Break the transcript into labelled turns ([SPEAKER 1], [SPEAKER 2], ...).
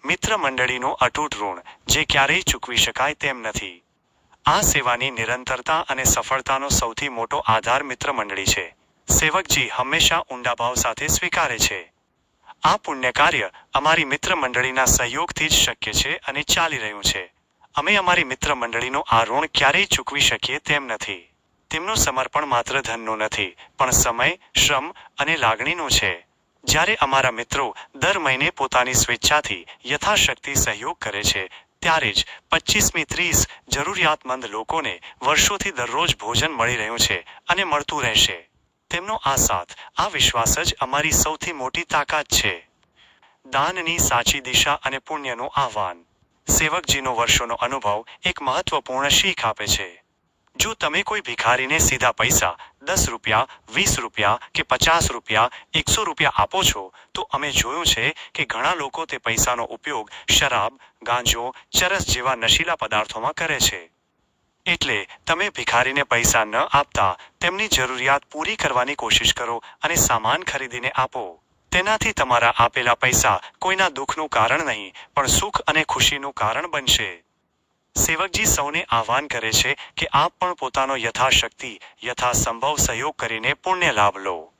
[SPEAKER 1] મિત્ર મંડળીનું અતૂટ ઋણ જે ક્યારેય ચૂકવી શકાય તેમ નથી. આ સેવાની નિરંતરતા અને સફળતાનો સૌથી મોટો આધાર મિત્ર મંડળી છે. સેવકજી હંમેશા ઊંડા ભાવ સાથે સ્વીકારે છે. આ પુણ્ય કાર્ય અમારી મિત્ર મંડળીના સહયોગથી જ શક્ય છે અને ચાલી રહ્યું છે. અમે અમારી મિત્ર મંડળીનું આ ઋણ ક્યારેય ચૂકવી શકીએ તેમ નથી. તેમનું સમર્પણ માત્ર ધનનું નથી, પણ સમય, શ્રમ અને લાગણીનું છે. જ્યારે અમારા મિત્રો દર મહિને પોતાની સ્વેચ્છાથી યથાશક્તિ સહયોગ કરે છે, ત્યારે જ 25મી 30 જરૂરિયાતમંદ લોકોને વર્ષોથી દરરોજ ભોજન મળી રહ્યું છે અને મળતું રહેશે. તેમનો આ સાથ, આ વિશ્વાસ જ અમારી સૌથી મોટી તાકાત છે. દાનની સાચી દિશા અને પુણ્યનું આહ્વાન. સેવકજીનો વર્ષોનો અનુભવ એક મહત્વપૂર્ણ શીખ આપે છે. જો તમે કોઈ ભિખારીને સીધા પૈસા 10 રૂપિયા, 20 રૂપિયા કે 50 રૂપિયા, 100 રૂપિયા આપો છો, તો અમે જોયું છે કે ઘણા લોકો તે પૈસાનો ઉપયોગ શરાબ, ગાંજો, ચરસ જેવા નશીલા પદાર્થોમાં કરે છે. એટલે તમે ભિખારીને પૈસા ન આપતા તેમની જરૂરિયાત પૂરી કરવાની કોશિશ કરો અને સામાન ખરીદીને આપો. તેનાથી તમારા આપેલા પૈસા કોઈના દુઃખનું કારણ નહીં, પણ સુખ અને ખુશીનું કારણ બનશે. સેવકજી સૌને આહ્વાન કરે છે કે આપ પણ પોતાનો યથાશક્તિ, યથાસંભવ સહયોગ કરીને પુણ્ય લાભ લો.